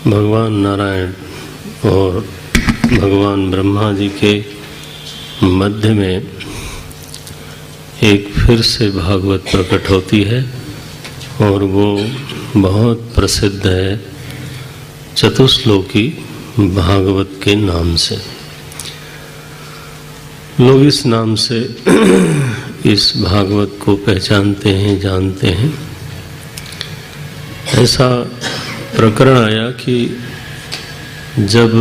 भगवान नारायण और भगवान ब्रह्मा जी के मध्य में एक फिर से भागवत प्रकट होती है और वो बहुत प्रसिद्ध है चतुश्लोकी भागवत के नाम से। लोग इस नाम से इस भागवत को पहचानते हैं, जानते हैं। ऐसा प्रकरण आया कि जब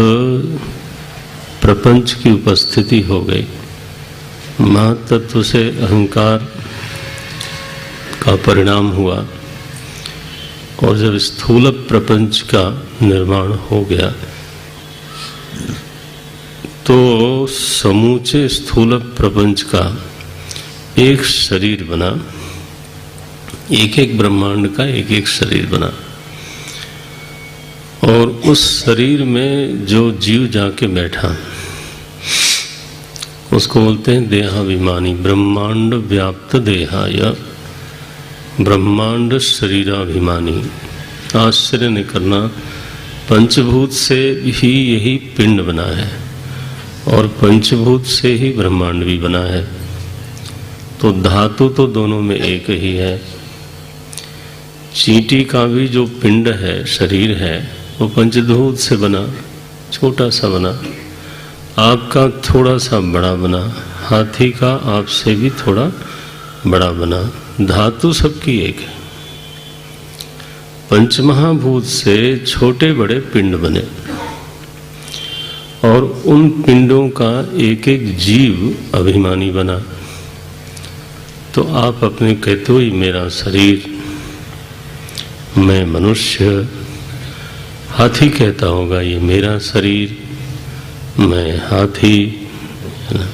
प्रपंच की उपस्थिति हो गई, महातत्व से अहंकार का परिणाम हुआ और जब स्थूल प्रपंच का निर्माण हो गया तो समूचे स्थूल प्रपंच का एक शरीर बना, एक एक ब्रह्मांड का एक एक शरीर बना और उस शरीर में जो जीव जाके बैठा उसको बोलते हैं देहाभिमानी। ब्रह्मांड व्याप्त देहाय ब्रह्मांड शरीराभिमानी। आश्चर्य नहीं करना, पंचभूत से ही यही पिंड बना है और पंचभूत से ही ब्रह्मांड भी बना है, तो धातु तो दोनों में एक ही है। चींटी का भी जो पिंड है, शरीर है, वो पंचभूत से बना, छोटा सा बना। आपका थोड़ा सा बड़ा बना, हाथी का आपसे भी थोड़ा बड़ा बना। धातु सबकी एक है। पंचमहाभूत से छोटे बड़े पिंड बने और उन पिंडों का एक एक जीव अभिमानी बना। तो आप अपने कहते हो मेरा शरीर, मैं मनुष्य। हाथी कहता होगा ये मेरा शरीर, मैं हाथी, है ना।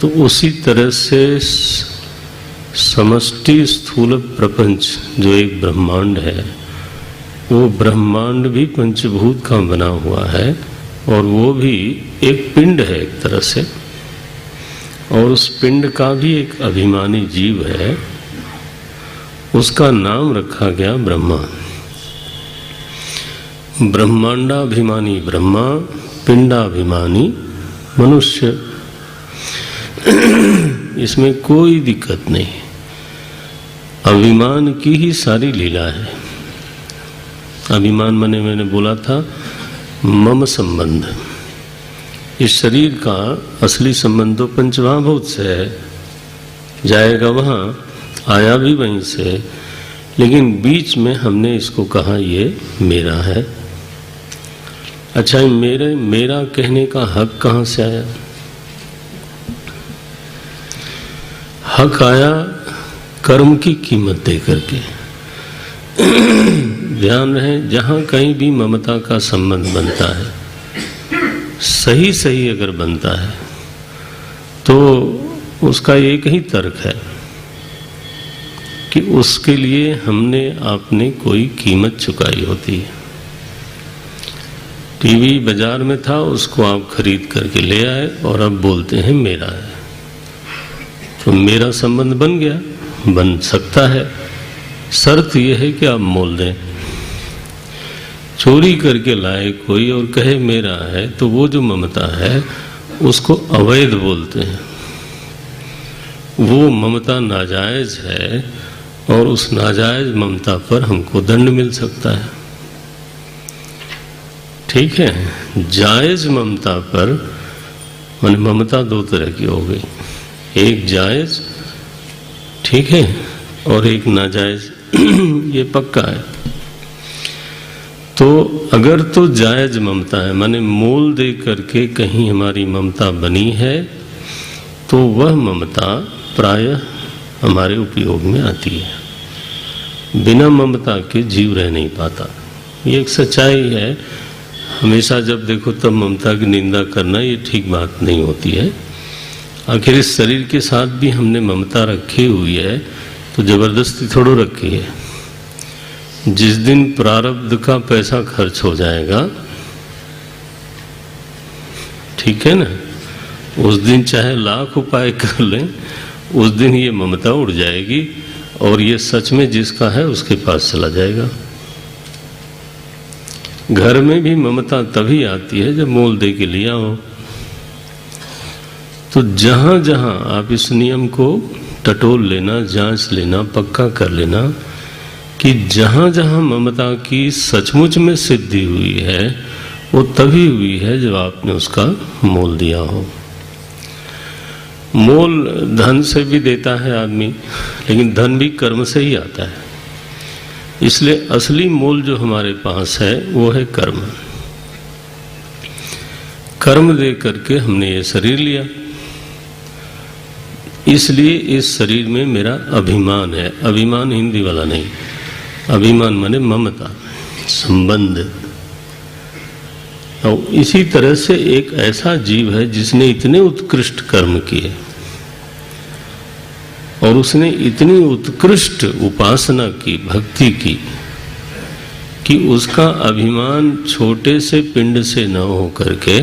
तो उसी तरह से समष्टि स्थूल प्रपंच जो एक ब्रह्मांड है, वो ब्रह्मांड भी पंचभूत का बना हुआ है और वो भी एक पिंड है एक तरह से, और उस पिंड का भी एक अभिमानी जीव है। उसका नाम रखा गया ब्रह्मा। ब्रह्मांडाभिमानी ब्रह्मा, पिंडाभिमानी मनुष्य। इसमें कोई दिक्कत नहीं, अभिमान की ही सारी लीला है। अभिमान मैंने बोला था मम संबंध। इस शरीर का असली संबंध तो पंचमहाभूत से है, जाएगा वहां, आया भी वहीं से, लेकिन बीच में हमने इसको कहा ये मेरा है। अच्छा, मेरा कहने का हक कहां से आया? हक आया कर्म की कीमत दे करके। ध्यान रहे, जहां कहीं भी ममता का संबंध बनता है, सही सही अगर बनता है तो उसका एक ही तर्क है कि उसके लिए हमने आपने कोई कीमत चुकाई होती है। टीवी बाजार में था, उसको आप खरीद करके ले आए और अब बोलते हैं मेरा है, तो मेरा संबंध बन गया, बन सकता है। शर्त यह है कि आप मोल दें। चोरी करके लाए कोई और कहे मेरा है, तो वो जो ममता है उसको अवैध बोलते हैं। वो ममता नाजायज है और उस नाजायज ममता पर हमको दंड मिल सकता है। ठीक है, जायज ममता पर, माने ममता दो तरह की हो गई, एक जायज, ठीक है, और एक नाजायज। ये पक्का है। तो अगर तो जायज ममता है, माने मोल दे करके कहीं हमारी ममता बनी है, तो वह ममता प्रायः हमारे उपयोग में आती है। बिना ममता के जीव रह नहीं पाता, ये एक सच्चाई है। हमेशा जब देखो तब ममता की निंदा करना ये ठीक बात नहीं होती है। आखिर इस शरीर के साथ भी हमने ममता रखी हुई है, तो जबरदस्ती थोड़ो रखी है। जिस दिन प्रारब्ध का पैसा खर्च हो जाएगा, ठीक है ना, उस दिन चाहे लाख उपाय कर लें, उस दिन ये ममता उड़ जाएगी और ये सच में जिसका है उसके पास चला जाएगा। घर में भी ममता तभी आती है जब मोल दे के लिया हो। तो जहां जहां आप इस नियम को टटोल लेना, जांच लेना, पक्का कर लेना कि जहां जहां ममता की सचमुच में सिद्धि हुई है वो तभी हुई है जब आपने उसका मोल दिया हो। मोल धन से भी देता है आदमी, लेकिन धन भी कर्म से ही आता है। इसलिए असली मोल जो हमारे पास है वो है कर्म। कर्म दे करके हमने ये शरीर लिया, इसलिए इस शरीर में मेरा अभिमान है। अभिमान हिंदी वाला नहीं, अभिमान माने ममता, संबंध। और इसी तरह से एक ऐसा जीव है जिसने इतने उत्कृष्ट कर्म किए और उसने इतनी उत्कृष्ट उपासना की, भक्ति की, कि उसका अभिमान छोटे से पिंड से न हो करके,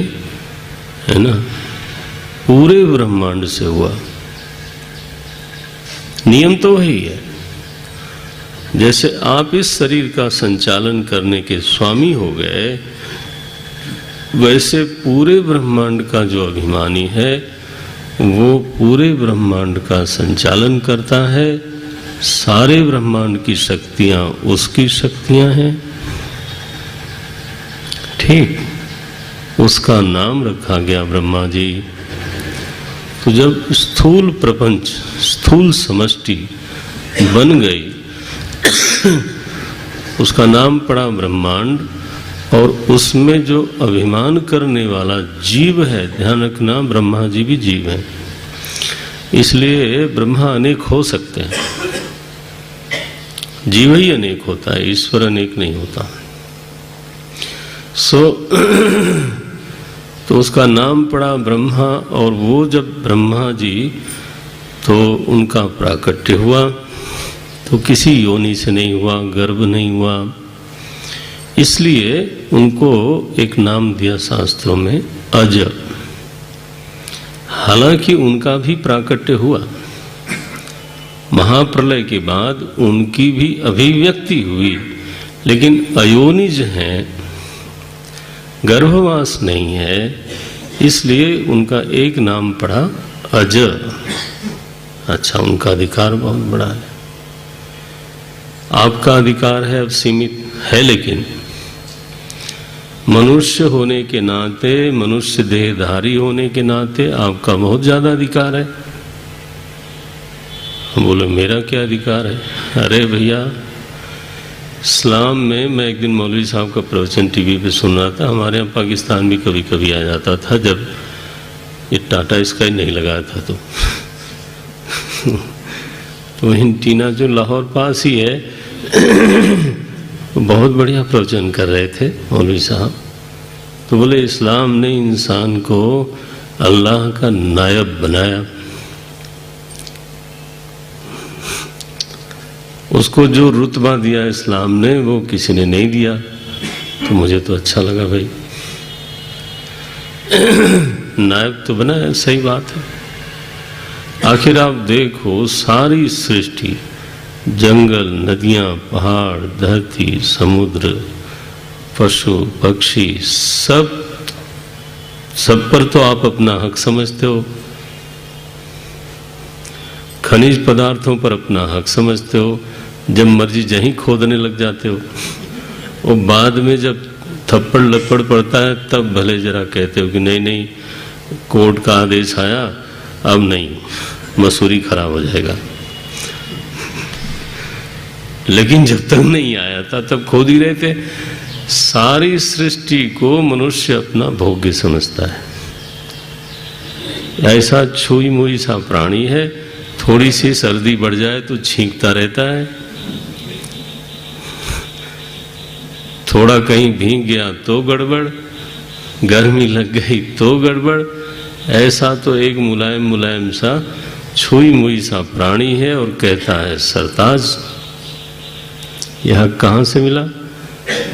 है ना, पूरे ब्रह्मांड से हुआ। नियम तो वही है। जैसे आप इस शरीर का संचालन करने के स्वामी हो गए, वैसे पूरे ब्रह्मांड का जो अभिमानी है वो पूरे ब्रह्मांड का संचालन करता है। सारे ब्रह्मांड की शक्तियां उसकी शक्तियां हैं। ठीक, उसका नाम रखा गया ब्रह्मा जी। तो जब स्थूल प्रपंच, स्थूल समष्टि बन गई, उसका नाम पड़ा ब्रह्मांड, और उसमें जो अभिमान करने वाला जीव है, ध्यान रखना ब्रह्मा जी भी जीव हैं, इसलिए ब्रह्मा अनेक हो सकते हैं, जीव ही अनेक होता है, ईश्वर अनेक नहीं होता। तो उसका नाम पड़ा ब्रह्मा, और वो जब ब्रह्मा जी, तो उनका प्राकट्य हुआ तो किसी योनि से नहीं हुआ, गर्भ नहीं हुआ, इसलिए उनको एक नाम दिया शास्त्रों में, अज। हालांकि उनका भी प्राकट्य हुआ, महाप्रलय के बाद उनकी भी अभिव्यक्ति हुई, लेकिन अयोनिज हैं, गर्भवास नहीं है, इसलिए उनका एक नाम पड़ा अज। अच्छा, उनका अधिकार बहुत बड़ा है। आपका अधिकार है अब सीमित है, लेकिन मनुष्य होने के नाते, मनुष्य देहधारी होने के नाते आपका बहुत ज्यादा अधिकार है। हम बोले मेरा क्या अधिकार है? अरे भैया, इस्लाम में मैं एक दिन मौलवी साहब का प्रवचन टीवी पे सुन रहा था। हमारे यहाँ पाकिस्तान भी कभी कभी आ जाता था जब ये टाटा स्काई नहीं लगाया था तो हिंटीना जो लाहौर पास ही है बहुत बढ़िया प्रवचन कर रहे थे मौलवी साहब। तो बोले इस्लाम ने इंसान को अल्लाह का नायब बनाया, उसको जो रुतबा दिया इस्लाम ने वो किसी ने नहीं दिया। तो मुझे तो अच्छा लगा भाई, नायब तो बनाया, सही बात है। आखिर आप देखो, सारी सृष्टि, जंगल, नदियां, पहाड़, धरती, समुद्र, पशु पक्षी, सब पर तो आप अपना हक समझते हो, खनिज पदार्थों पर अपना हक समझते हो, जब मर्जी जहीं खोदने लग जाते हो, और बाद में जब थप्पड़ लपड़ पड़ता है तब भले जरा कहते हो कि नहीं नहीं, कोर्ट का आदेश आया, अब नहीं, मसूरी खराब हो जाएगा। लेकिन जब तक नहीं आया था तब खोद ही रहे थे। सारी सृष्टि को मनुष्य अपना भोग्य समझता है। ऐसा छुई मुई सा प्राणी है, थोड़ी सी सर्दी बढ़ जाए तो छींकता रहता है, थोड़ा कहीं भीग गया तो गड़बड़, गर्मी लग गई तो गड़बड़। ऐसा तो एक मुलायम मुलायम सा छुई मुई सा प्राणी है, और कहता है सरताज। यह कहाँ से मिला?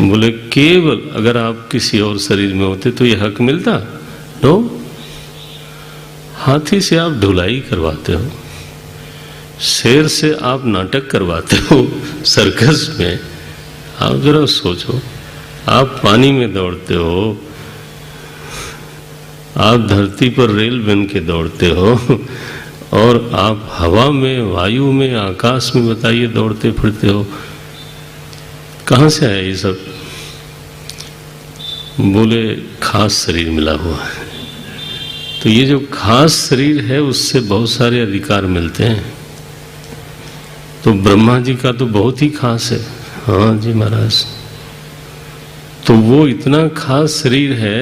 बोले केवल अगर आप किसी और शरीर में होते तो यह हक मिलता? नो, हाथी से आप ढुलाई करवाते हो, शेर से आप नाटक करवाते हो सर्कस में। आप जरा सोचो, आप पानी में दौड़ते हो, आप धरती पर रेल बन के दौड़ते हो, और आप हवा में, वायु में, आकाश में बताइए दौड़ते फिरते हो। कहाँ से आया ये सब? बोले खास शरीर मिला हुआ है। तो ये जो खास शरीर है उससे बहुत सारे अधिकार मिलते हैं। तो ब्रह्मा जी का तो बहुत ही खास है। हाँ जी महाराज। तो वो इतना खास शरीर है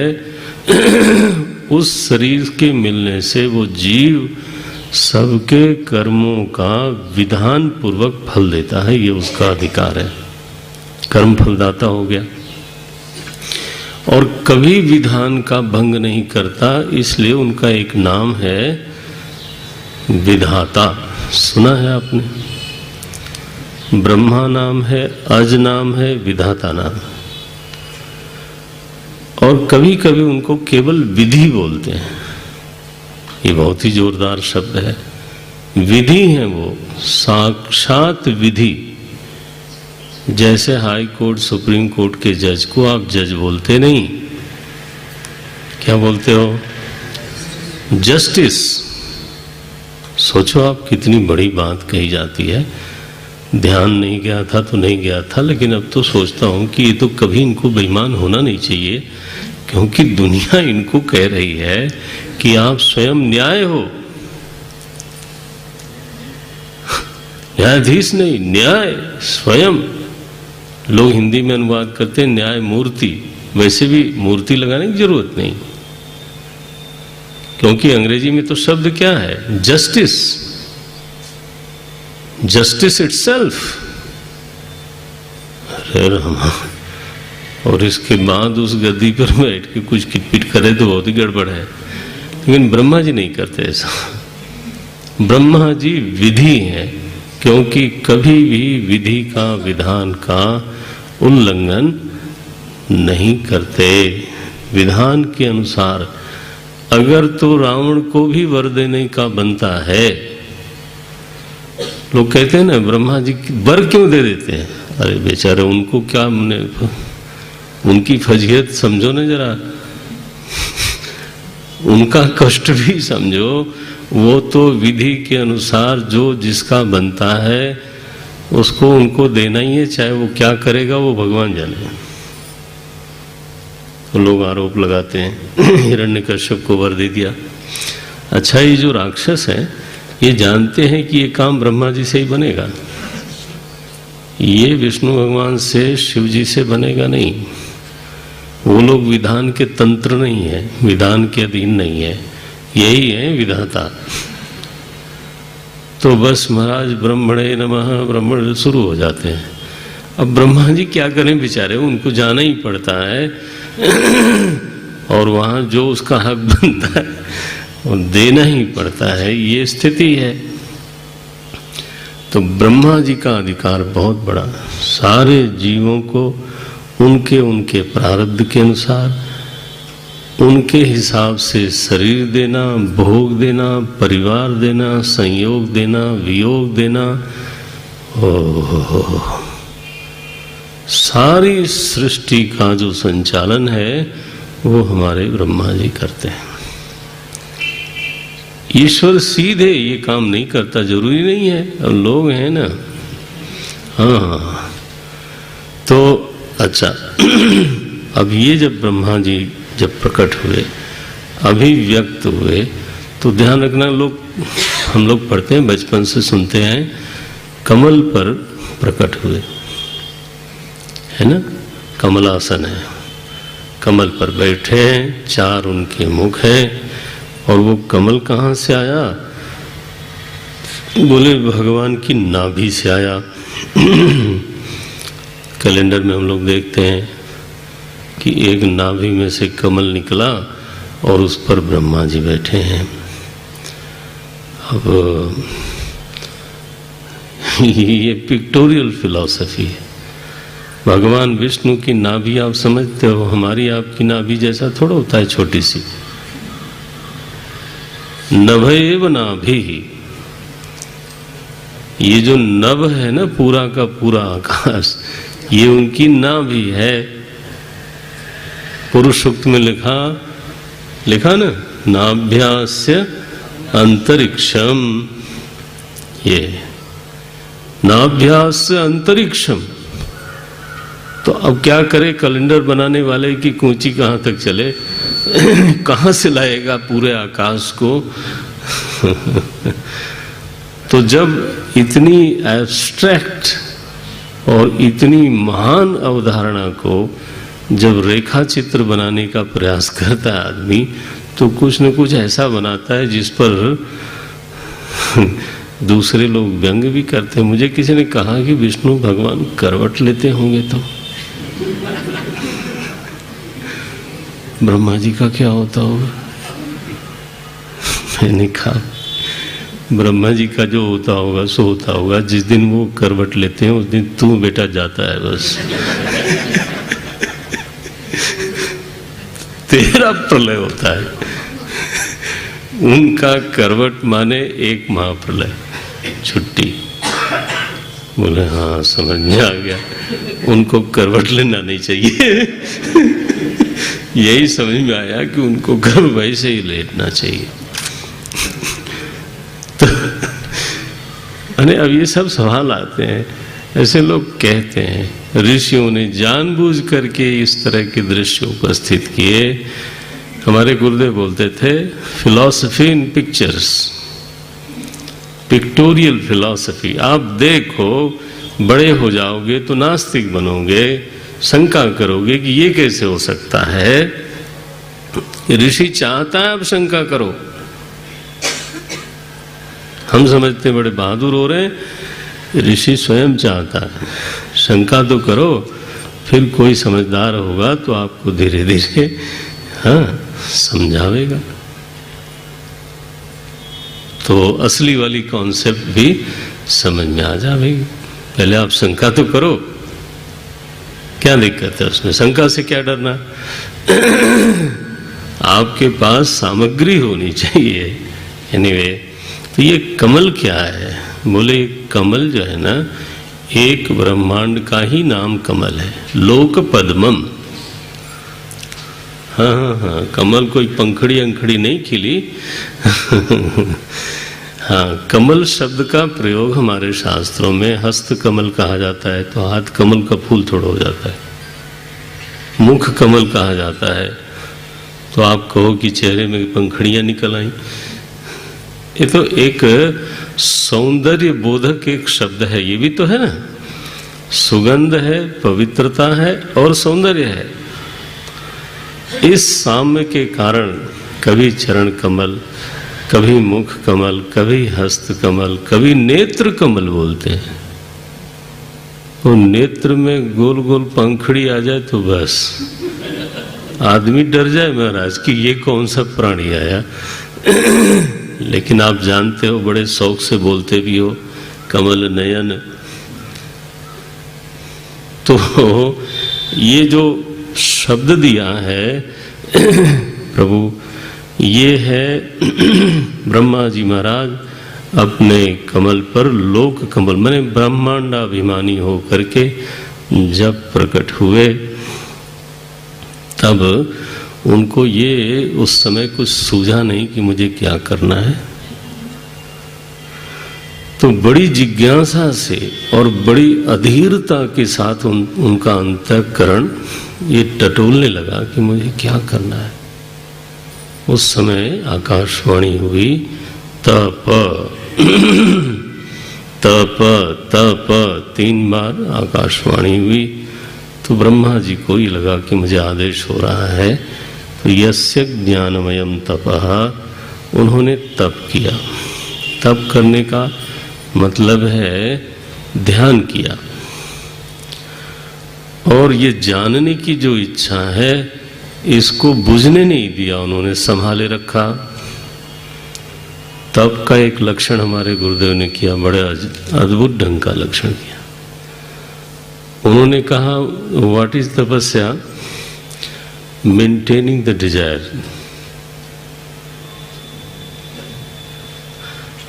उस शरीर के मिलने से वो जीव सबके कर्मों का विधान पूर्वक फल देता है। ये उसका अधिकार है, कर्म फलदाता हो गया। और कभी विधान का भंग नहीं करता, इसलिए उनका एक नाम है विधाता। सुना है आपने? ब्रह्मा नाम है, अज नाम है, विधाता नाम। और कभी कभी उनको केवल विधि बोलते हैं। ये बहुत ही जोरदार शब्द है। विधि है वो, साक्षात विधि। जैसे हाई कोर्ट, सुप्रीम कोर्ट के जज को आप जज बोलते नहीं, क्या बोलते हो? जस्टिस। सोचो आप कितनी बड़ी बात कही जाती है। ध्यान नहीं गया था तो नहीं गया था, लेकिन अब तो सोचता हूं कि ये तो कभी इनको बेईमान होना नहीं चाहिए, क्योंकि दुनिया इनको कह रही है कि आप स्वयं न्याय हो। न्यायाधीश नहीं, न्याय स्वयं। लोग हिंदी में अनुवाद करते हैं न्याय मूर्ति। वैसे भी मूर्ति लगाने की जरूरत नहीं, क्योंकि अंग्रेजी में तो शब्द क्या है? जस्टिस। Justice itself. अरे रामा। और इसके बाद उस गद्दी पर बैठ के कुछ किटपिट करे तो बहुत ही गड़बड़ है। लेकिन ब्रह्मा जी नहीं करते ऐसा। ब्रह्मा जी विधि है, क्योंकि कभी भी विधि का, विधान का उल्लंघन नहीं करते। विधान के अनुसार अगर तो रावण को भी वर देने का बनता है, लोग कहते हैं ना ब्रह्मा जी वर क्यों दे देते हैं? अरे बेचारे, उनको क्या, उनकी फजीहत समझो ना जरा, उनका कष्ट भी समझो। वो तो विधि के अनुसार जो जिसका बनता है उसको उनको देना ही है, चाहे वो क्या करेगा वो भगवान जाने। तो लोग आरोप लगाते हैं हिरण्यकश्यप को वर दे दिया। अच्छा, ये जो राक्षस है ये जानते हैं कि ये काम ब्रह्मा जी से ही बनेगा, ये विष्णु भगवान से, शिव जी से बनेगा नहीं। वो लोग विधान के तंत्र नहीं है, विधान के अधीन नहीं है, यही है विधाता। तो बस महाराज ब्रह्मणे नमः, ब्रह्मण शुरू हो जाते हैं। अब ब्रह्मा जी क्या करें बेचारे, उनको जाना ही पड़ता है और वहां जो उसका हक बनता है वो देना ही पड़ता है, ये स्थिति है। तो ब्रह्मा जी का अधिकार बहुत बड़ा, सारे जीवों को उनके उनके प्रारब्ध के अनुसार, उनके हिसाब से शरीर देना, भोग देना, परिवार देना, संयोग देना, वियोग देना। सारी सृष्टि का जो संचालन है वो हमारे ब्रह्मा जी करते हैं। ईश्वर सीधे ये काम नहीं करता, जरूरी नहीं है, अब लोग हैं ना। हाँ, तो अच्छा अब ये जब ब्रह्मा जी जब प्रकट हुए, अभिव्यक्त हुए, तो ध्यान रखना, लोग, हम लोग पढ़ते हैं, बचपन से सुनते हैं, कमल पर प्रकट हुए, है ना? कमलासन है, कमल पर बैठे हैं, चार उनके मुख हैं। और वो कमल कहाँ से आया? बोले भगवान की नाभि से आया। कैलेंडर में हम लोग देखते हैं कि एक नाभि में से कमल निकला और उस पर ब्रह्मा जी बैठे हैं। अब ये पिक्टोरियल फिलॉसफी है। भगवान विष्णु की नाभि आप समझते हो, हमारी आपकी नाभि जैसा थोड़ा होता है, छोटी सी। नभैव नाभि, ये जो नभ है ना, पूरा का पूरा आकाश, ये उनकी नाभि है। पुरुष सूक्त में लिखा ना, नाभ्यास्य अंतरिक्षम, ये नाभ्यास्य अंतरिक्षम। तो अब क्या करे कैलेंडर बनाने वाले की कूंची कहाँ तक चले, कहाँ से लाएगा पूरे आकाश को। तो जब इतनी एब्स्ट्रैक्ट और इतनी महान अवधारणा को जब रेखा चित्र बनाने का प्रयास करता है आदमी, तो कुछ न कुछ ऐसा बनाता है जिस पर दूसरे लोग व्यंग भी करते हैं। मुझे किसी ने कहा कि विष्णु भगवान करवट लेते होंगे, तो ब्रह्मा जी का क्या होता होगा। मैंने कहा ब्रह्मा जी का जो होता होगा सो होता होगा, जिस दिन वो करवट लेते हैं उस दिन तू बेटा जाता है बस। तेरा प्रलय होता है, उनका करवट माने एक महाप्रलय, छुट्टी। बोले हाँ समझ में आ गया, उनको करवट लेना नहीं चाहिए। यही समझ में आया कि उनको घर वैसे ही लेटना चाहिए। तो अरे अब ये सब सवाल आते हैं, ऐसे लोग कहते हैं ऋषियों ने जानबूझ करके इस तरह के दृश्य उपस्थित किए। हमारे गुरुदेव बोलते थे फिलॉसफी इन पिक्चर्स, पिक्टोरियल फिलॉसफी। आप देखो बड़े हो जाओगे तो नास्तिक बनोगे, शंका करोगे कि ये कैसे हो सकता है। ऋषि चाहता है आप शंका करो, हम समझते बड़े बहादुर हो रहे हैं, ऋषि स्वयं चाहता है शंका तो करो, फिर कोई समझदार होगा तो आपको धीरे धीरे हाँ समझावेगा। तो असली वाली कॉन्सेप्ट भी समझ में आ जाएगी। पहले आप शंका तो करो, क्या दिक्कत है उसमें, शंका से क्या डरना। आपके पास सामग्री होनी चाहिए। एनीवे, तो ये कमल क्या है, बोले कमल जो है ना, एक ब्रह्मांड का ही नाम कमल है, लोक पद्मम। हाँ, कमल कोई पंखड़ी अंखड़ी नहीं खिली। हाँ, कमल शब्द का प्रयोग हमारे शास्त्रों में हस्त कमल कहा जाता है, तो हाथ कमल का फूल थोड़ा हो जाता है। मुख कमल कहा जाता है, तो आप कहो कि चेहरे में पंखड़ियां निकल आई। ये तो एक सौंदर्य बोधक एक शब्द है, ये भी तो है ना, सुगंध है, पवित्रता है और सौंदर्य है। इस साम्य के कारण कभी चरण कमल, कभी मुख कमल, कभी हस्त कमल, कभी नेत्र कमल बोलते हैं। तो नेत्र में गोल गोल पंखड़ी आ जाए तो बस आदमी डर जाए महाराज कि ये कौन सा प्राणी आया। लेकिन आप जानते हो, बड़े शौक से बोलते भी हो, कमल नयन। तो ये जो शब्द दिया है प्रभु, ये है ब्रह्मा जी महाराज अपने कमल पर, लोक कमल माने ब्रह्मांडाभिमानी हो करके जब प्रकट हुए, तब उनको ये उस समय कुछ सूझा नहीं कि मुझे क्या करना है। तो बड़ी जिज्ञासा से और बड़ी अधीरता के साथ उनका अंतःकरण ये टटोलने लगा कि मुझे क्या करना है। उस समय आकाशवाणी हुई, तप तप तप, 3 बार आकाशवाणी हुई। तो ब्रह्मा जी को ही लगा कि मुझे आदेश हो रहा है। तो यस्य ज्ञानमयम तपः, उन्होंने तप किया। तप करने का मतलब है ध्यान किया, और ये जानने की जो इच्छा है इसको बुझने नहीं दिया, उन्होंने संभाले रखा। तप का एक लक्षण हमारे गुरुदेव ने किया, बड़े अद्भुत ढंग का लक्षण किया। उन्होंने कहा, व्हाट इज तपस्या? Maintaining the desire.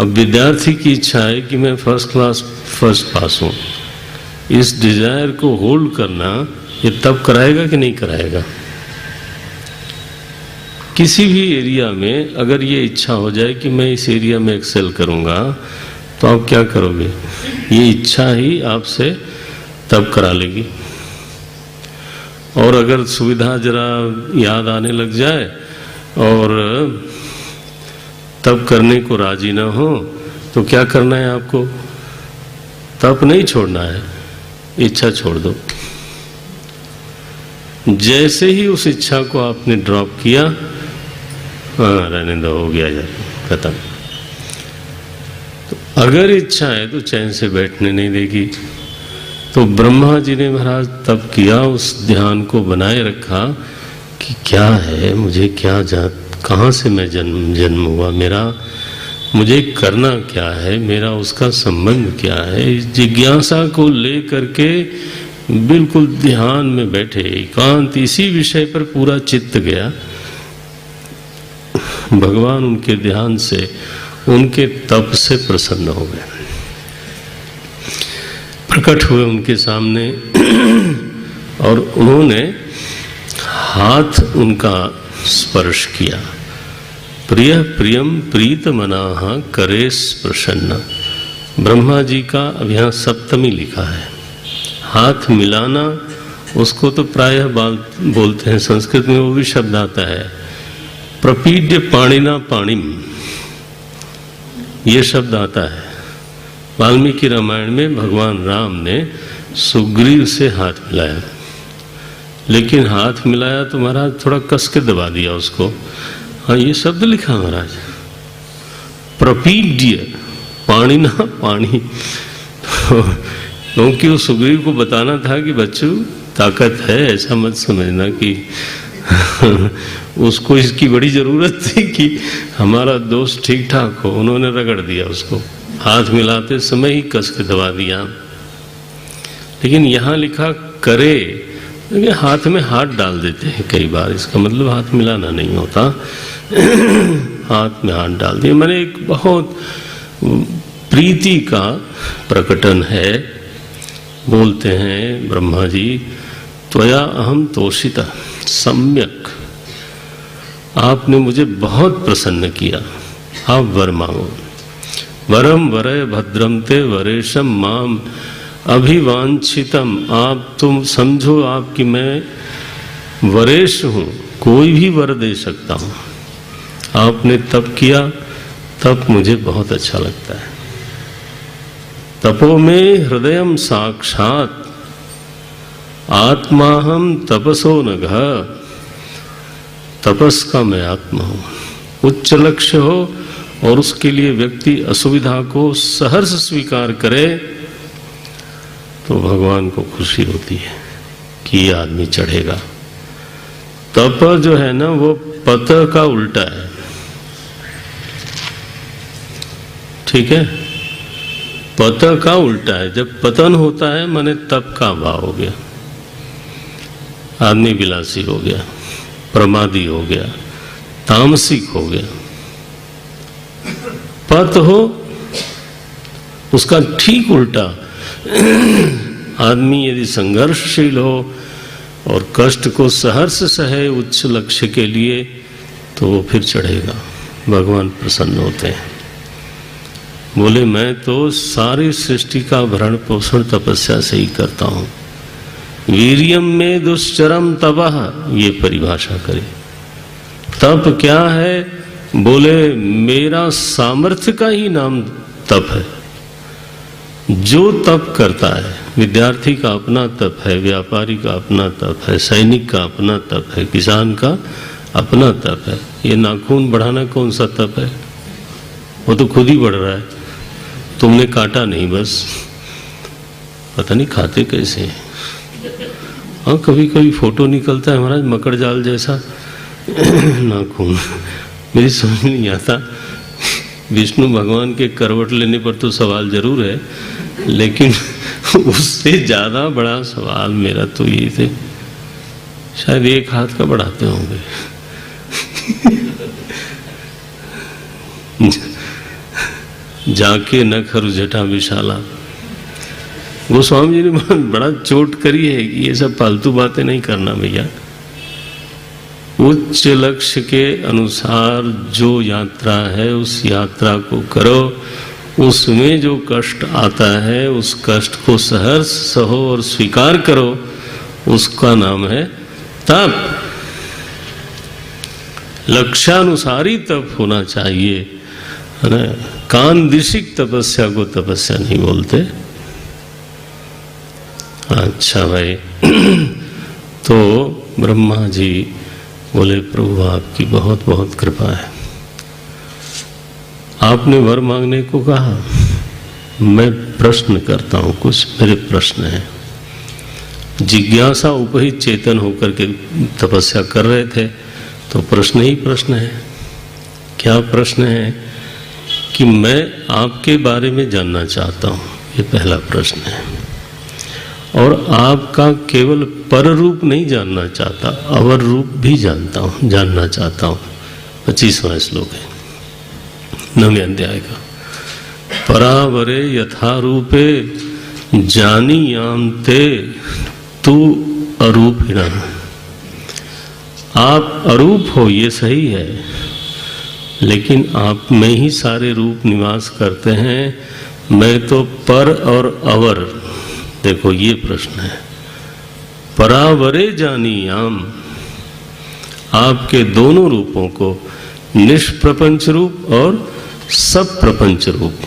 अब विद्यार्थी की इच्छा है कि मैं फर्स्ट क्लास फर्स्ट पास हूं, इस डिजायर को होल्ड करना ये तब कराएगा कि नहीं कराएगा? किसी भी एरिया में अगर ये इच्छा हो जाए कि मैं इस एरिया में एक्सेल करूंगा, तो आप क्या करोगे? ये इच्छा ही आपसे तब करा लेगी। और अगर सुविधा जरा याद आने लग जाए और तब करने को राजी ना हो, तो क्या करना है आपको? तब नहीं छोड़ना है, इच्छा छोड़ दो। जैसे ही उस इच्छा को आपने ड्रॉप किया, हाँ रहने दो, हो गया यार, खत्म। तो अगर इच्छा है तो चैन से बैठने नहीं देगी। तो ब्रह्मा जी ने महाराज तब किया, उस ध्यान को बनाए रखा कि क्या है, मुझे क्या कहाँ से मैं जन्म हुआ, मेरा मुझे करना क्या है, मेरा उसका संबंध क्या है। इस जिज्ञासा को ले करके बिल्कुल ध्यान में बैठे, एकांत, इसी विषय पर पूरा चित्त गया। भगवान उनके ध्यान से, उनके तप से प्रसन्न हो गए, प्रकट हुए उनके सामने और उन्होंने हाथ उनका स्पर्श किया। प्रिय प्रियम प्रीत मनाह करेस प्रसन्न। ब्रह्मा जी का अब यहाँ सप्तमी लिखा है। हाथ मिलाना, उसको तो प्रायः बोलते हैं, संस्कृत में वो भी शब्द आता है, प्रपीड्य पाणिना पाणिम, ये शब्द आता है। वाल्मीकि रामायण में भगवान राम ने सुग्रीव से हाथ मिलाया, लेकिन हाथ मिलाया तो महाराज थोड़ा कस के दबा दिया उसको। हाँ, ये शब्द लिखा महाराज, प्रपीड्य पाणिना पाणी, क्योंकि वो सुग्रीव को बताना था कि बच्चों ताकत है, ऐसा मत समझना कि उसको इसकी बड़ी जरूरत थी कि हमारा दोस्त ठीक ठाक हो। उन्होंने रगड़ दिया उसको, हाथ मिलाते समय ही कस के दबा दिया। लेकिन यहाँ लिखा करे, हाथ में हाथ डाल देते हैं कई बार, इसका मतलब हाथ मिलाना नहीं होता। हाथ में हाथ डाल दिया मैंने, एक बहुत प्रीति का प्रकटन है। बोलते हैं ब्रह्मा जी, त्वया अहम तोषिता सम्यक, आपने मुझे बहुत प्रसन्न किया, आप वर मांगो। वरम वरय भद्रम ते वरेशम माम अभिवांछितम, आप तुम समझो आपकी मैं वरेश हूँ, कोई भी वर दे सकता हूँ। आपने तप किया, तप मुझे बहुत अच्छा लगता है। तपो में हृदयम साक्षात आत्मा हम तपसो नघ, तपस का मैं आत्मा हूँ। उच्च लक्ष्य हो और उसके लिए व्यक्ति असुविधा को सहर्ष स्वीकार करे तो भगवान को खुशी होती है कि ये आदमी चढ़ेगा। तप जो है ना, वो पत का उल्टा है, ठीक है, पत का उल्टा है। जब पतन होता है माने तप का अभाव हो गया, आदमी विलासी हो गया, प्रमादी हो गया, तामसिक हो गया। पत हो उसका ठीक उल्टा, आदमी यदि संघर्षशील हो और कष्ट को सहर्ष सहे उच्च लक्ष्य के लिए, तो वो फिर चढ़ेगा, भगवान प्रसन्न होते हैं। बोले मैं तो सारी सृष्टि का भरण पोषण तपस्या से ही करता हूं। वीर्यम में दुश्चरम तपः, ये परिभाषा करे। तप क्या है? बोले मेरा सामर्थ्य का ही नाम तप है। जो तप करता है, विद्यार्थी का अपना तप है, व्यापारी का अपना तप है, सैनिक का अपना तप है, किसान का अपना तप है। ये नाखून बढ़ाना कौन सा तप है? वो तो खुद ही बढ़ रहा है, तुमने काटा नहीं, बस पता नहीं खाते कैसे हैं। हाँ, कभी कभी फोटो निकलता है महाराज मकड़ जाल जैसा नाखून, मेरी समझ नहीं आता। विष्णु भगवान के करवट लेने पर तो सवाल जरूर है, लेकिन उससे ज्यादा बड़ा सवाल मेरा तो ये थे, शायद एक हाथ का बढ़ाते होंगे। जाके न खरु जटा विशाला। गोस्वामी जी ने बड़ा चोट करी है कि ये सब फालतू बातें नहीं करना भैया। उच्च लक्ष्य के अनुसार जो यात्रा है उस यात्रा को करो, उसमें जो कष्ट आता है उस कष्ट को सहर्ष सहो और स्वीकार करो, उसका नाम है तप। लक्ष्यानुसारी तप होना चाहिए, है ना। कानदिशिक तपस्या को तपस्या नहीं बोलते। अच्छा भाई तो ब्रह्मा जी बोले प्रभु आपकी बहुत बहुत कृपा है, आपने वर मांगने को कहा, मैं प्रश्न करता हूं, कुछ मेरे प्रश्न हैं। जिज्ञासा उपहित चेतन होकर के तपस्या कर रहे थे, तो प्रश्न ही प्रश्न है। क्या प्रश्न है? कि मैं आपके बारे में जानना चाहता हूं, ये पहला प्रश्न है। और आपका केवल पर रूप नहीं जानना चाहता, अवर रूप भी जानना चाहता हूं। 25वां श्लोक है 9वें अध्याय का। परावरे यथा रूपे जानीयाम ते तू अरूपिणा। आप अरूप हो ये सही है, लेकिन आप में ही सारे रूप निवास करते हैं, मैं तो पर और अवर। देखो ये प्रश्न है। परावरे जानीयाम, आपके दोनों रूपों को, निष्प्रपंच रूप और सब प्रपंच रूप,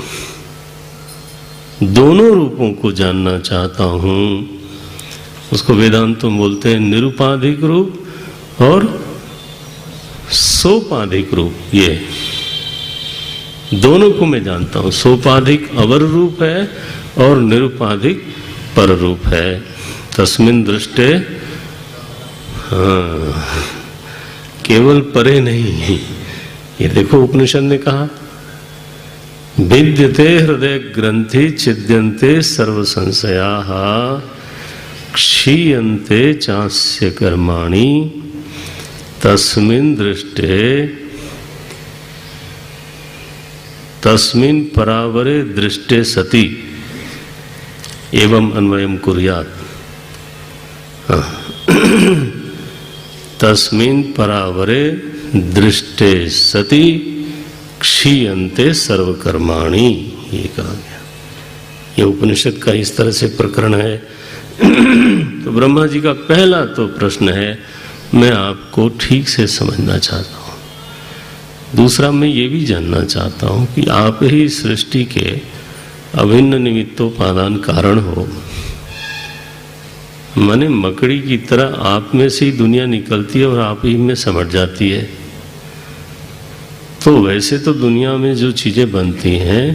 दोनों रूपों को जानना चाहता हूं। उसको वेदांत में बोलते हैं निरुपाधिक रूप और सोपाधिक रूप। ये दोनों को मैं जानता हूं। सोपाधिक अवर रूप है और निरुपाधिक पर रूप है। तस्मिन् दृष्टे, हाँ, केवल परे नहीं। ये देखो उपनिषद ने कहा भिद्यते हृदय ग्रंथि छिद्यन्ते सर्व संशयाः क्षीयन्ते चास्य कर्माणि तस्मिन् दृष्टे तस्मिन् परावरे दृष्टे सति एवं अन्वयम कुर्यात्। तस्मिन् परावरे दृष्टे सति क्षीयन्ते सर्वकर्माणि, ये कहा गया। ये उपनिषद का इस तरह से प्रकरण है। तो ब्रह्मा जी का पहला तो प्रश्न है, मैं आपको ठीक से समझना चाहता हूँ। दूसरा, मैं ये भी जानना चाहता हूँ कि आप ही सृष्टि के अभिन्न निमित्तोपादान कारण हो। माने मकड़ी की तरह आप में से ही दुनिया निकलती है और आप ही में समझ जाती है। तो वैसे तो दुनिया में जो चीजें बनती हैं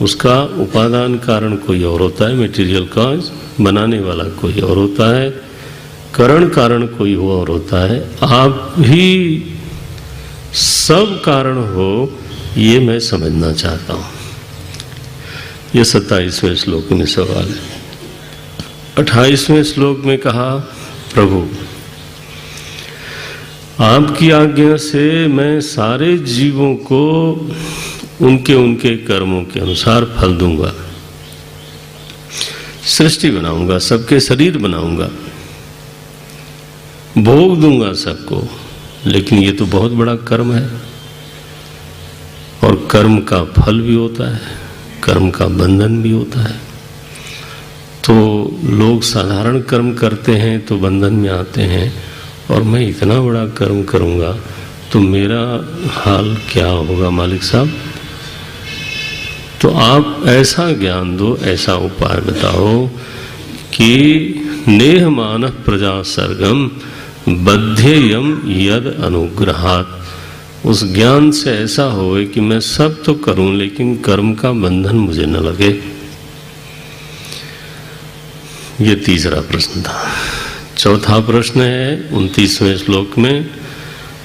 उसका उपादान कारण कोई और होता है, मटेरियल कॉज, बनाने वाला कोई और होता है, कारण कारण कोई और होता है। आप ही सब कारण हो, ये मैं समझना चाहता हूं। ये 27वें श्लोक में सवाल है। 28वें श्लोक में कहा प्रभु आपकी आज्ञा से मैं सारे जीवों को उनके उनके कर्मों के अनुसार फल दूंगा, सृष्टि बनाऊंगा, सबके शरीर बनाऊंगा, भोग दूंगा सबको। लेकिन ये तो बहुत बड़ा कर्म है और कर्म का फल भी होता है, कर्म का बंधन भी होता है। तो लोग साधारण कर्म करते हैं तो बंधन में आते हैं, और मैं इतना बड़ा कर्म करूंगा तो मेरा हाल क्या होगा मालिक साहब। तो आप ऐसा ज्ञान दो, ऐसा उपाय बताओ कि नेह मानः प्रजा सर्गम बद्धेयम यद अनुग्रहात्। उस ज्ञान से ऐसा होए कि मैं सब तो करूं लेकिन कर्म का बंधन मुझे न लगे। ये तीसरा प्रश्न था। चौथा प्रश्न है 29वें श्लोक में,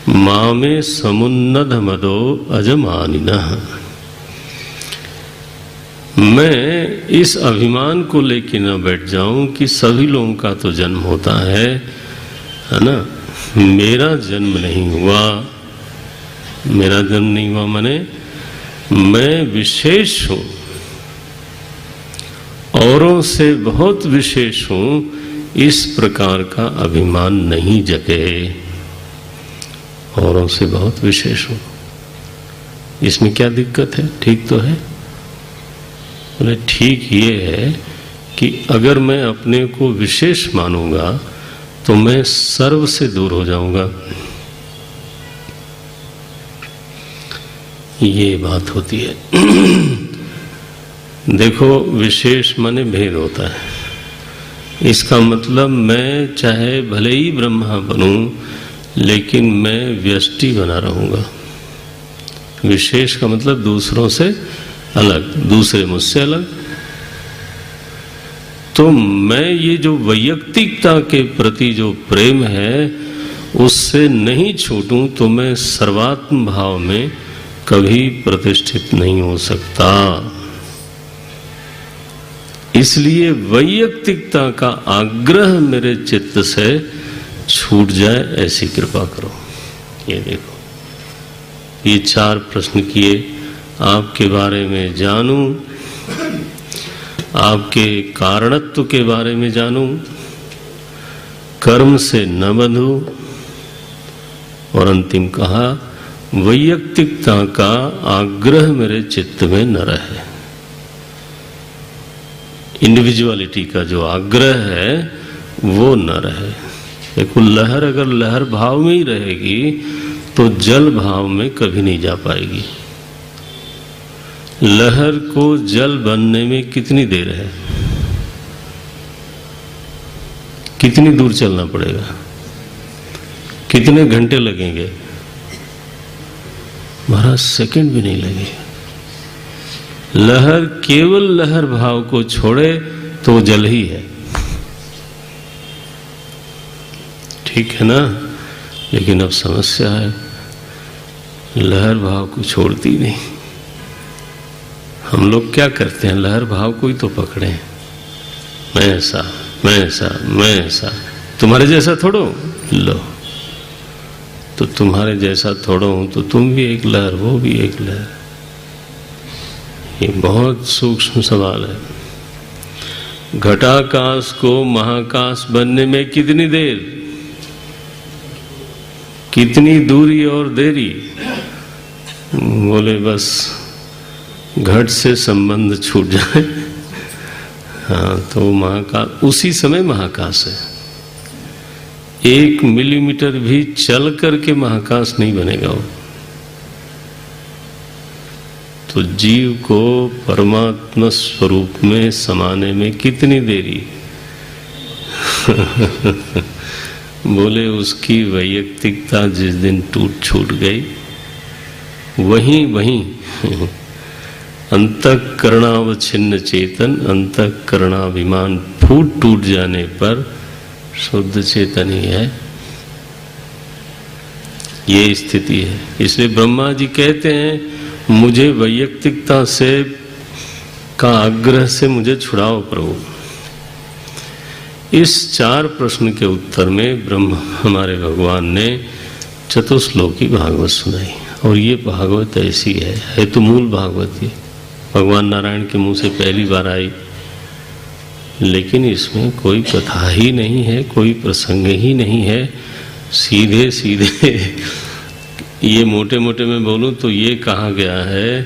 मामे समुन्नद मदो अजमानिनः। मैं इस अभिमान को लेके न बैठ जाऊं कि सभी लोगों का तो जन्म होता है ना, मेरा जन्म नहीं हुआ। मेरा जन्म नहीं हुआ माने मैं विशेष हूं, औरों से बहुत विशेष हूं, इस प्रकार का अभिमान नहीं जगे। औरों से बहुत विशेष हूं। इसमें क्या दिक्कत है? ठीक तो है। बोले ठीक ये है कि अगर मैं अपने को विशेष मानूंगा तो मैं सर्व से दूर हो जाऊंगा। ये बात होती है। देखो, विशेष माने भेद होता है। इसका मतलब मैं चाहे भले ही ब्रह्मा बनूं, लेकिन मैं व्यष्टि बना रहूंगा। विशेष का मतलब दूसरों से अलग, दूसरे मुझसे अलग। तो मैं ये जो वैयक्तिकता के प्रति जो प्रेम है उससे नहीं छूटूं तो मैं सर्वात्म भाव में कभी प्रतिष्ठित नहीं हो सकता। इसलिए वैयक्तिकता का आग्रह मेरे चित्त से छूट जाए, ऐसी कृपा करो। ये देखो, ये 4 प्रश्न किए। आपके बारे में जानूं, आपके कारणत्व के बारे में जानूं, कर्म से न बंधूं, और अंतिम कहा वैयक्तिकता का आग्रह मेरे चित्त में न रहे। इंडिविजुअलिटी का जो आग्रह है वो न रहे। देखो, लहर अगर लहर भाव में ही रहेगी तो जल भाव में कभी नहीं जा पाएगी। लहर को जल बनने में कितनी देर है? कितनी दूर चलना पड़ेगा? कितने घंटे लगेंगे? महाराज सेकंड भी नहीं लगेगा। लहर केवल लहर भाव को छोड़े तो जल ही है। ठीक है ना? लेकिन अब समस्या है, लहर भाव को छोड़ती नहीं। हम लोग क्या करते हैं? लहर भाव को ही तो पकड़े। मैं ऐसा, मैं ऐसा, मैं ऐसा, तुम्हारे जैसा थोड़ो। लो, तो तुम्हारे जैसा थोड़ो हूं तो तुम भी एक लहर, वो भी एक लहर। ये बहुत सूक्ष्म सवाल है। घटाकाश को महाकाश बनने में कितनी देर, कितनी दूरी और देरी? बोले बस घट से संबंध छूट जाए, हाँ, तो महाकाश उसी समय महाकाश है। 1 मिलीमीटर भी चल करके महाकाश नहीं बनेगा वो। तो जीव को परमात्मा स्वरूप में समाने में कितनी देरी? बोले उसकी वैयक्तिकता जिस दिन टूट छूट गई, वहीं अंतःकरणावच्छिन्न चेतन, अंतःकरणाभिमान फूट टूट जाने पर शुद्ध चेतन ही है। ये स्थिति है। इसलिए ब्रह्मा जी कहते हैं मुझे वैयक्तिकता से का आग्रह से मुझे छुड़ाओ प्रभु। इस 4 प्रश्न के उत्तर में ब्रह्म हमारे भगवान ने चतुश्लोकी भागवत सुनाई। और ये भागवत ऐसी है तो मूल भागवत, ये भगवान नारायण के मुंह से पहली बार आई, लेकिन इसमें कोई कथा ही नहीं है, कोई प्रसंग ही नहीं है। सीधे सीधे ये मोटे मोटे में बोलूं तो ये कहा गया है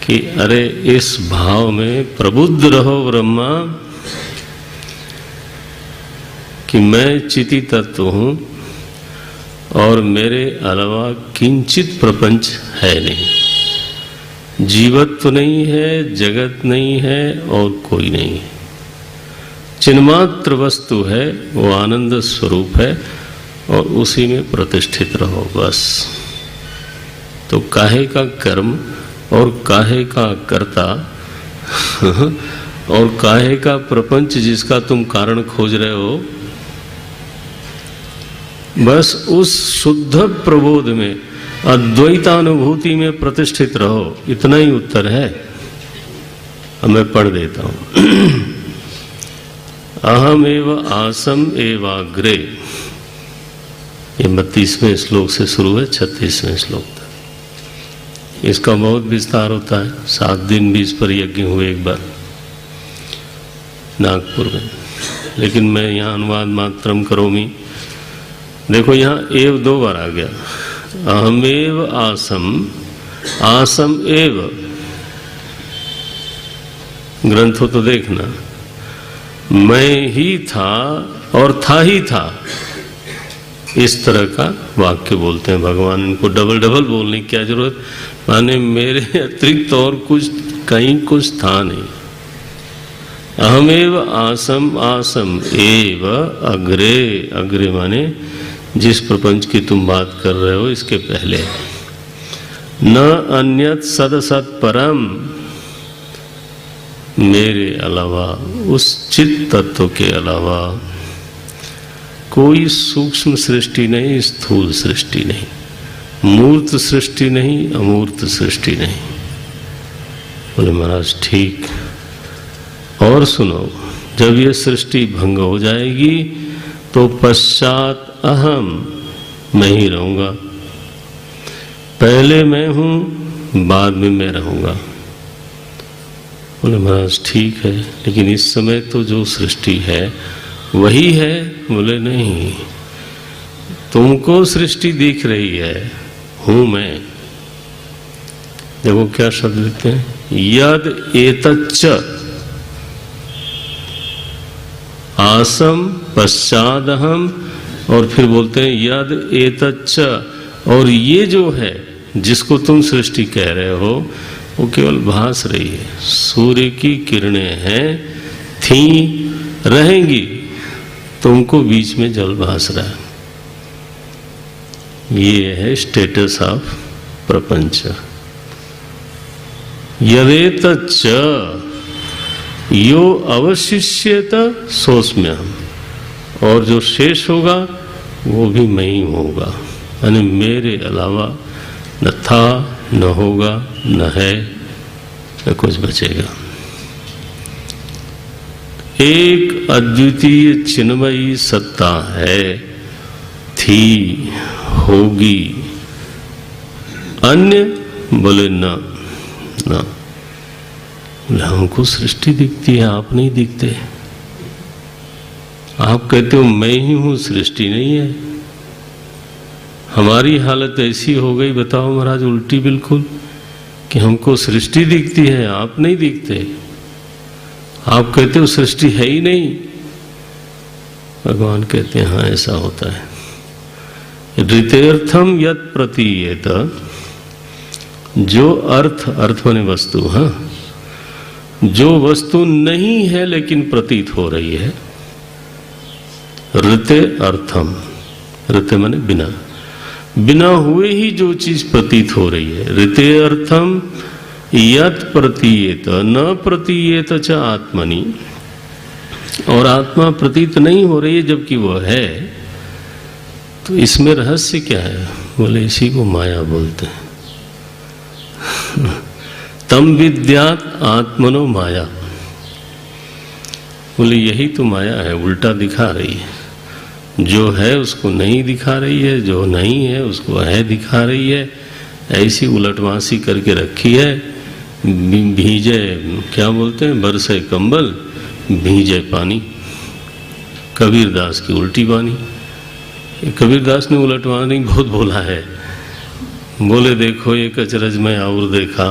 कि अरे इस भाव में प्रबुद्ध रहो ब्रह्मा कि मैं चिति तत्व हूं और मेरे अलावा किंचित प्रपंच है नहीं। जीवत्व नहीं है, जगत नहीं है और कोई नहीं है। चिन्मात्र वस्तु है, वो आनंद स्वरूप है और उसी में प्रतिष्ठित रहो बस। तो काहे का कर्म और काहे का कर्ता और काहे का प्रपंच जिसका तुम कारण खोज रहे हो, बस उस शुद्ध प्रबोध में अद्वैतानुभूति में प्रतिष्ठित रहो। इतना ही उत्तर है। अब मैं पढ़ देता हूं। अहम एव आसम एवाग्रे, ये 32वें श्लोक से शुरू है 36वें श्लोक तक। इसका बहुत विस्तार होता है। 7 दिन भी इस पर यज्ञ हुए एक बार नागपुर में, लेकिन मैं यहाँ अनुवाद मात्रम करोमी। देखो यहाँ एव 2 बार आ गया, अहमेव आसम आसम एव, ग्रंथ हो तो देखना, मैं ही था और था ही था, इस तरह का वाक्य बोलते हैं भगवान। इनको डबल डबल बोलने की क्या जरूरत, माने मेरे अतिरिक्त और कुछ कहीं कुछ था नहीं। अहमेव आसम आसम एव अग्रे, अग्रे माने जिस प्रपंच की तुम बात कर रहे हो इसके पहले। न अन्यत सदसत परम, मेरे अलावा, उस चित्त तत्व के अलावा कोई सूक्ष्म सृष्टि नहीं, स्थूल सृष्टि नहीं, मूर्त सृष्टि नहीं, अमूर्त सृष्टि नहीं। बोले महाराज ठीक, और सुनो, जब ये सृष्टि भंग हो जाएगी तो पश्चात अहम, मैं ही रहूंगा। पहले मैं हूं, बाद में मैं रहूंगा। बोले महाराज ठीक है, लेकिन इस समय तो जो सृष्टि है वही है। बोले नहीं, तुमको सृष्टि दिख रही है, हूं मैं। देखो क्या शब्द लिखते हैं, यद एतच्च आसम पश्चादहम, और फिर बोलते हैं यद एतच्च, और ये जो है जिसको तुम सृष्टि कह रहे हो वो केवल भास रही है। सूर्य की किरणें हैं, थी, रहेंगी, तुमको बीच में जल भास रहा है। ये है स्टेटस ऑफ प्रपंच। यदेतच्च यो अवशिष्यत सोस्म्यहम्, और जो शेष होगा वो भी मैं ही होगा, यानी मेरे अलावा न था, न होगा, न है, न कुछ बचेगा। एक अद्वितीय चिन्मयी सत्ता है, थी, होगी। अन्य बोले न, न। हमको सृष्टि दिखती है, आप नहीं दिखते। आप कहते हो मैं ही हूं, सृष्टि नहीं है। हमारी हालत ऐसी हो गई, बताओ महाराज, उल्टी बिल्कुल, कि हमको सृष्टि दिखती है, आप नहीं दिखते। आप कहते हो सृष्टि है ही नहीं। भगवान कहते हैं हाँ ऐसा होता है। ऋतेर्थम यत् प्रतीयेत, जो अर्थ, अर्थ माने वस्तु, हाँ, जो वस्तु नहीं है लेकिन प्रतीत हो रही है, ऋते अर्थम, ऋते माने बिना, बिना हुए ही जो चीज प्रतीत हो रही है। ऋते अर्थम यत् प्रतीयेत न प्रतीयेत च आत्मनि, और आत्मा प्रतीत नहीं हो रही है जबकि वह है। तो इसमें रहस्य क्या है? बोले इसी को माया बोलते हैं। तम विद्यात आत्मनो माया, बोले यही तो माया है, उल्टा दिखा रही है। जो है उसको नहीं दिखा रही है, जो नहीं है उसको है दिखा रही है। ऐसी उलटवासी करके रखी है। भीजे, क्या बोलते हैं, बरसे कंबल, भीजे पानी। कबीरदास की उल्टी वाणी। कबीरदास ने उलटवानी बहुत बोला है। बोले देखो एक अचरज में और देखा,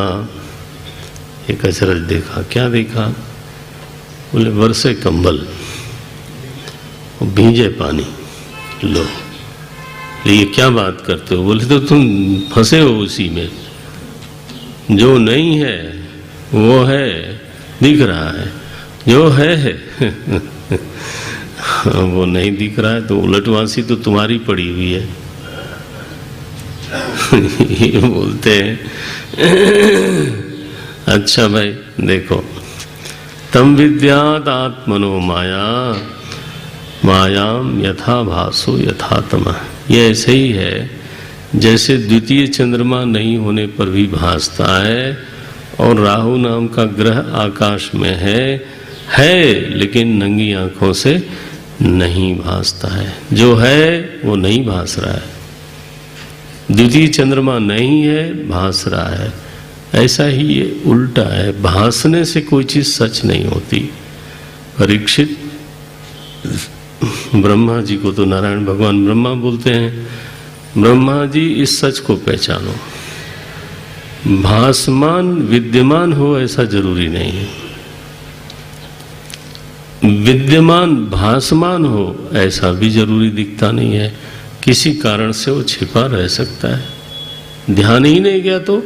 एक अचरज देखा, क्या देखा? बोले बरसे कंबल, भीजे पानी। लो, ये क्या बात करते हो? बोले तो तुम फंसे हो उसी में। जो नहीं है वो है, दिख रहा है। जो है वो नहीं दिख रहा है, तो उलटवासी तो तुम्हारी पड़ी हुई है। ये बोलते हैं अच्छा भाई देखो, तम विद्यात आत्मनो माया, मायाम यथा भासो यथा तमः। ये ऐसे ही है जैसे द्वितीय चंद्रमा नहीं होने पर भी भासता है, और राहु नाम का ग्रह आकाश में है लेकिन नंगी आंखों से नहीं भासता है। जो है वो नहीं भास रहा है। द्वितीय चंद्रमा नहीं है, भास रहा है। ऐसा ही ये उल्टा है, भासने से कोई चीज सच नहीं होती। परीक्षित, ब्रह्मा जी को तो नारायण भगवान ब्रह्मा बोलते हैं, ब्रह्मा जी इस सच को पहचानो, भासमान विद्यमान हो ऐसा जरूरी नहीं है, विद्यमान भासमान हो ऐसा भी जरूरी दिखता नहीं है, किसी कारण से वो छिपा रह सकता है। ध्यान ही नहीं गया तो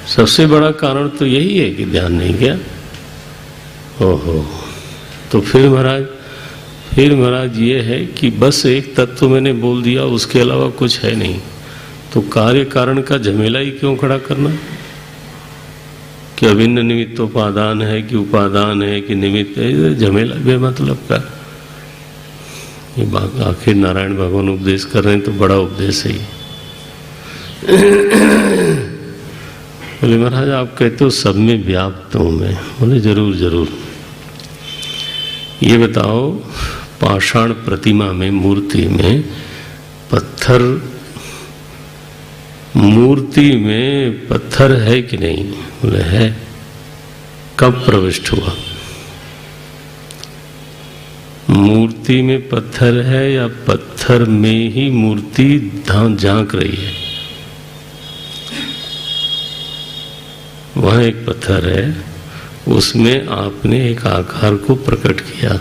सबसे बड़ा कारण तो यही है कि ध्यान नहीं गया। ओहो, तो फिर महाराज ये है कि बस एक तत्व मैंने बोल दिया, उसके अलावा कुछ है नहीं, तो कार्य कारण का झमेला ही क्यों खड़ा करना कि अभिन्न निमित्तोपादान है कि उपादान है कि निमित्त है, झमेला बेमतलब का। ये बात आखिर नारायण भगवान उपदेश कर रहे हैं तो बड़ा उपदेश है ये। बोले महाराज आप कहते हो सब में व्याप्त हूं मैं। बोले जरूर जरूर। ये बताओ पाषाण प्रतिमा में, मूर्ति में, पत्थर, मूर्ति में पत्थर है कि नहीं? बोले है। कब प्रविष्ट हुआ? मूर्ति में पत्थर है या पत्थर में ही मूर्ति झांक रही है? वहां एक पत्थर है, उसमें आपने एक आकार को प्रकट किया।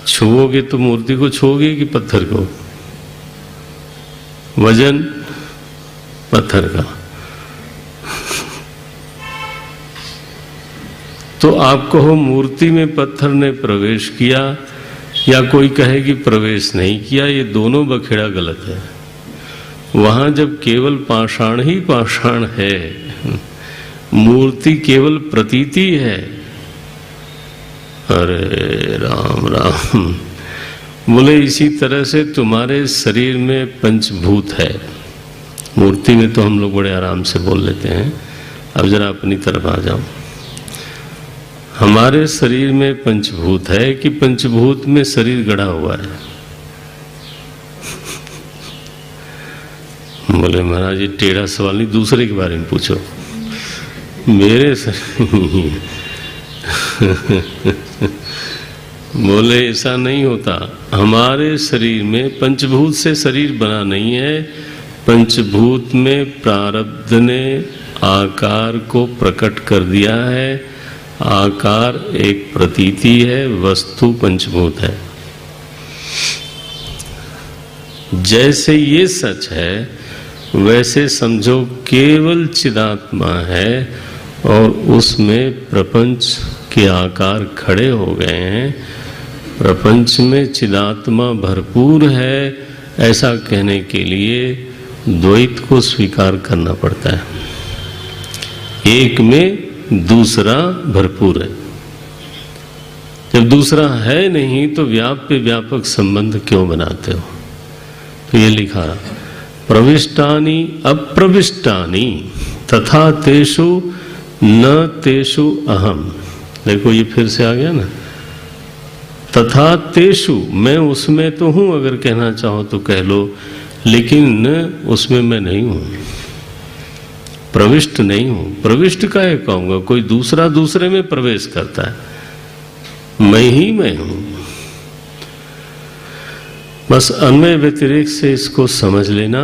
छुओगे तो मूर्ति को छुओगे कि पत्थर को? वजन पत्थर का। तो आप कहो मूर्ति में पत्थर ने प्रवेश किया या कोई कहे कि प्रवेश नहीं किया, ये दोनों बखेड़ा गलत है। वहां जब केवल पाषाण ही पाषाण है, मूर्ति केवल प्रतीति है। अरे राम राम। बोले इसी तरह से तुम्हारे शरीर में पंचभूत है। मूर्ति में तो हम लोग बड़े आराम से बोल लेते हैं, अब जरा अपनी तरफ आ जाओ। हमारे शरीर में पंचभूत है कि पंचभूत में शरीर गढ़ा हुआ है? बोले महाराज ये टेढ़ा सवाल नहीं, दूसरे के बारे में पूछो। मेरे शरीर बोले ऐसा नहीं होता। हमारे शरीर में पंचभूत से शरीर बना नहीं है, पंचभूत में प्रारब्ध ने आकार को प्रकट कर दिया है। आकार एक प्रतीति है, वस्तु पंचभूत है। जैसे ये सच है वैसे समझो केवल चिदात्मा है और उसमें प्रपंच के आकार खड़े हो गए हैं। प्रपंच में चिदात्मा भरपूर है, ऐसा कहने के लिए द्वैत को स्वीकार करना पड़ता है। एक में दूसरा भरपूर है। जब दूसरा है नहीं तो व्याप्य व्यापक संबंध क्यों बनाते हो? तो ये लिखा प्रविष्टानि अप्रविष्टानि तथा तेषु न तेषु अहम। देखो ये फिर से आ गया ना, तथा तेषु, मैं उसमें तो हूं, अगर कहना चाहो तो कह लो, लेकिन उसमें मैं नहीं हूं, प्रविष्ट नहीं हूं। प्रविष्ट काहे कहूंगा? कोई दूसरा दूसरे में प्रवेश करता है, मैं ही मैं हूं। बस अन्वय व्यतिरेक से इसको समझ लेना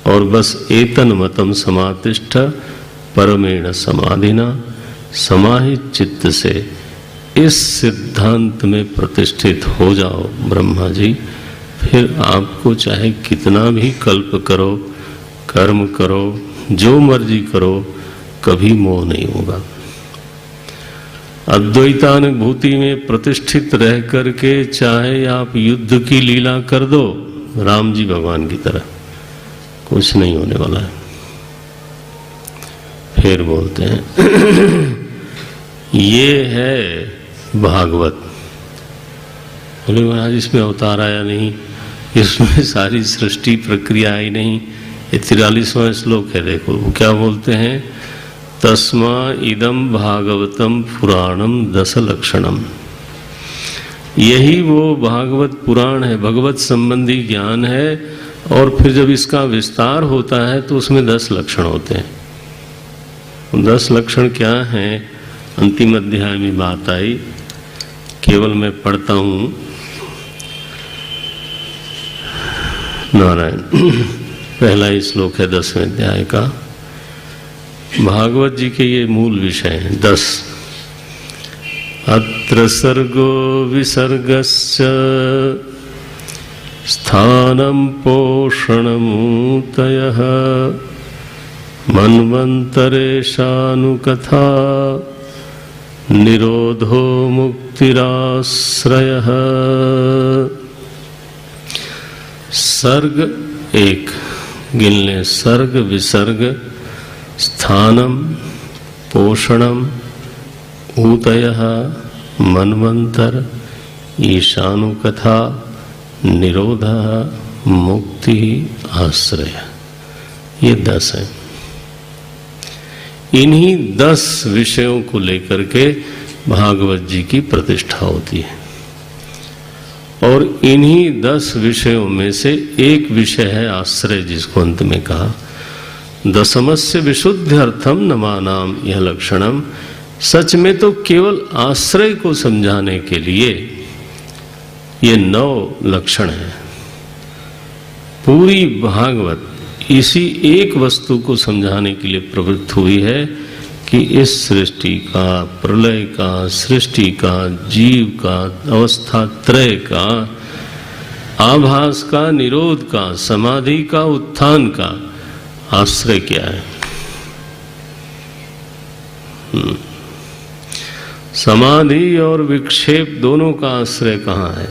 और बस एतन मतम समातिष्ठ परमेण समाधिना, समाहित चित्त से इस सिद्धांत में प्रतिष्ठित हो जाओ ब्रह्मा जी। फिर आपको चाहे कितना भी कल्प करो, कर्म करो, जो मर्जी करो, कभी मोह नहीं होगा। अद्वैतानुभूति में प्रतिष्ठित रह करके चाहे आप युद्ध की लीला कर दो राम जी भगवान की तरह, कुछ नहीं होने वाला है। फिर बोलते हैं ये है भागवत। बोले महाराज इसमें अवतार आया नहीं, इसमें सारी सृष्टि प्रक्रिया आई नहीं। ये 43वां श्लोक है, देखो वो क्या बोलते हैं, तस्मा इदम भागवतम पुराणम दश लक्षणम। यही वो भागवत पुराण है, भगवत संबंधी ज्ञान है। और फिर जब इसका विस्तार होता है तो उसमें 10 लक्षण होते हैं। 10 लक्षण क्या हैं? अंतिम अध्याय में बात आई, केवल मैं पढ़ता हूं। नारायण। पहला ही श्लोक है 10वें अध्याय का। भागवत जी के ये मूल विषय हैं 10। अत्र सर्गो विसर्गस्य स्थानं पोषणमूतयः मन्वन्तरेशानुकथा निरोधो मुक्तिराश्रयः। सर्ग एक गिनले, सर्ग विसर्ग, स्थानम पोषणम ऊतयः मन्वंतर ईशानुकथा निरोधः मुक्ति आश्रय। ये 10 है। इन्हीं 10 विषयों को लेकर के भागवत जी की प्रतिष्ठा होती है। और इन्हीं 10 विषयों में से एक विषय है आश्रय, जिसको अंत में कहा। दशमस्य विशुद्ध्यर्थम नमानाम यह लक्षणम। सच में तो केवल आश्रय को समझाने के लिए ये 9 लक्षण है। पूरी भागवत इसी एक वस्तु को समझाने के लिए प्रवृत्त हुई है कि इस सृष्टि का, प्रलय का, सृष्टि का, जीव का, अवस्था त्रय का, आभास का, निरोध का, समाधि का, उत्थान का आश्रय क्या है। समाधि और विक्षेप दोनों का आश्रय कहाँ है।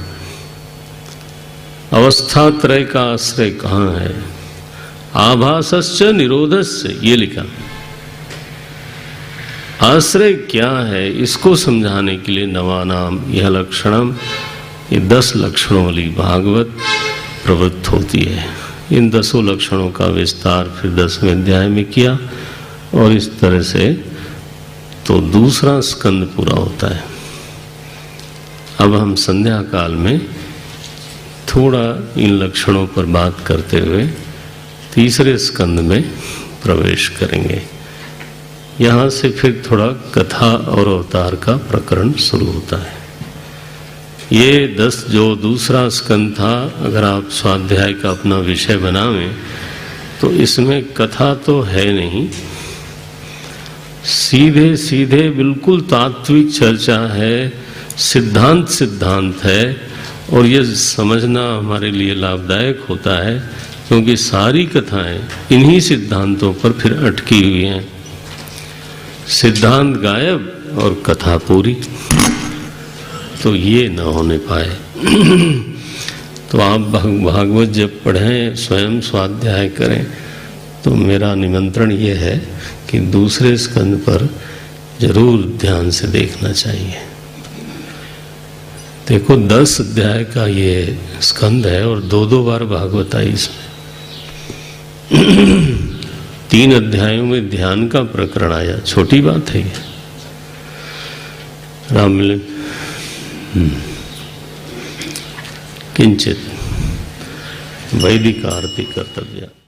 अवस्था त्रय का आश्रय कहाँ है। आभासस्य निरोधस्य ये लिखा। आश्रय क्या है, इसको समझाने के लिए नवानाम यह लक्षणम, ये 10 लक्षणों वाली भागवत प्रवृत्त होती है। इन 10 लक्षणों का विस्तार फिर 10वें अध्याय में किया और इस तरह से तो दूसरा स्कंद पूरा होता है। अब हम संध्या काल में थोड़ा इन लक्षणों पर बात करते हुए तीसरे स्कंद में प्रवेश करेंगे। यहाँ से फिर थोड़ा कथा और अवतार का प्रकरण शुरू होता है। ये 10 जो दूसरा स्कंद था, अगर आप स्वाध्याय का अपना विषय बनावें तो इसमें कथा तो है नहीं, सीधे सीधे बिल्कुल तात्विक चर्चा है, सिद्धांत है। और ये समझना हमारे लिए लाभदायक होता है क्योंकि सारी कथाएं इन्हीं सिद्धांतों पर फिर अटकी हुई हैं। सिद्धांत गायब और कथा पूरी, तो ये न होने पाए। तो आप भागवत जब पढ़ें, स्वयं स्वाध्याय करें, तो मेरा निमंत्रण ये है कि दूसरे स्कंद पर जरूर ध्यान से देखना चाहिए। देखो 10 अध्याय का ये स्कंद है और 2 बार भागवत आई इसमें। 3 अध्यायों में ध्यान का प्रकरण आया, छोटी बात है ये। रामलिंग किंचित वैदिक आरती कर्तव्य।